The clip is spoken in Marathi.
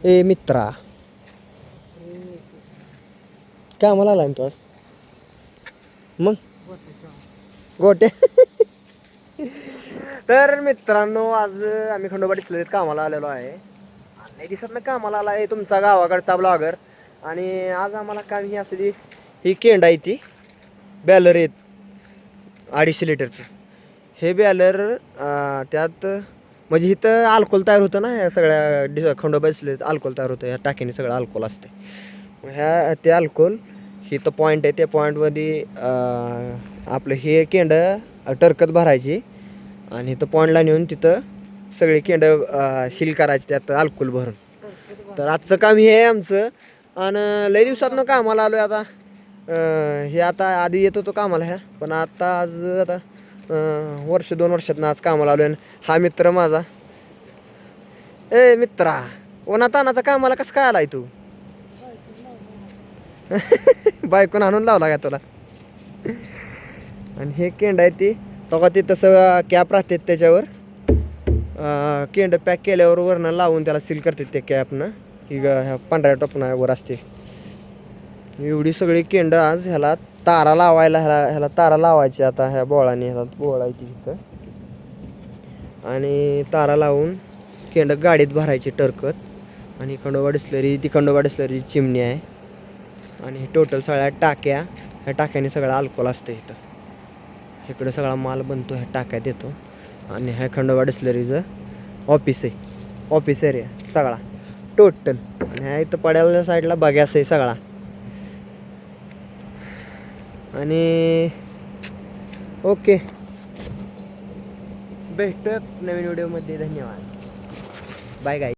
ए मित्रा, कामाला आला ना तू आज? मग गोटे तर मित्रांनो, आज आम्ही खंडोबा डिस्लेरीत कामाला आलेलो आहे. नाही दिसत ना, कामाला आला आहे तुमचा गावाकडचा ब्लॉगर. आणि आज आम्हाला काम ही असली, ही केंड आहे ती बॅलर आहेत 250 लिटरचं. हे बॅलर त्यात म्हणजे इथं अल्कोहोल तयार होतं ना, ह्या सगळ्या खंडोबा डिस्लेरीत अल्कोहोल तयार होतं. ह्या टाकीने सगळं अल्कोहोल असते. ते अल्कोहोल इथं पॉईंट आहे, त्या पॉईंटमध्ये आपलं हे केंड टरकत भरायची आणि इथं पॉईंटला नेऊन तिथं सगळे केंड सील करायचे त्यात अल्कोहोल भरून. तर आजचं काम हे आहे आमचं. आणि लई दिवसातनं कामाला आलो आहे आता. हे आता आधी येत होतो कामाला ह्या, पण आता आज आता वर्ष 2 वर्षातनं आज कामाला आलो आहे. हा मित्र माझा. ए मित्रा, उन्हातानाचा कामाला कसं काय आलाय तू? बायकोन आणून लावला का तुला? आणि हे केंड आहे ती तेव्हा ते तसं कॅप राहते त्याच्यावर. केंड पॅक केल्यावर वरनं लावून त्याला सील करतात त्या कॅपनं. ही ह्या पांढऱ्या टोपणावर असते. एवढी सगळी केंड आज ह्याला तारा लावायला, ह्याला तारा लावायची आता. ह्या बोळाने ह्याला बोळा आहे ती इथं, आणि तारा लावून केंड गाडीत भरायची टरकत. आणि खंडोबा डिस्लरी, ती खंडोबा डिस्लरीची चिमणी आहे. आणि टोटल सगळ्या टाक्या, ह्या टाक्याने सगळं अल्कोहोल असतं इथं. इकडं सगळा माल बनतो, ह्या टाक्यात येतो. आणि ह्या खंडोबा डिस्लरीचं ऑफिस आहे, ऑफिस एरिया सगळा टोटल. आणि ह्या इथं पड्याला साईडला बग्यास आहे सगळा. आणि ओके, भेटूयात नवीन व्हिडिओमध्ये. धन्यवाद, बाय गाय.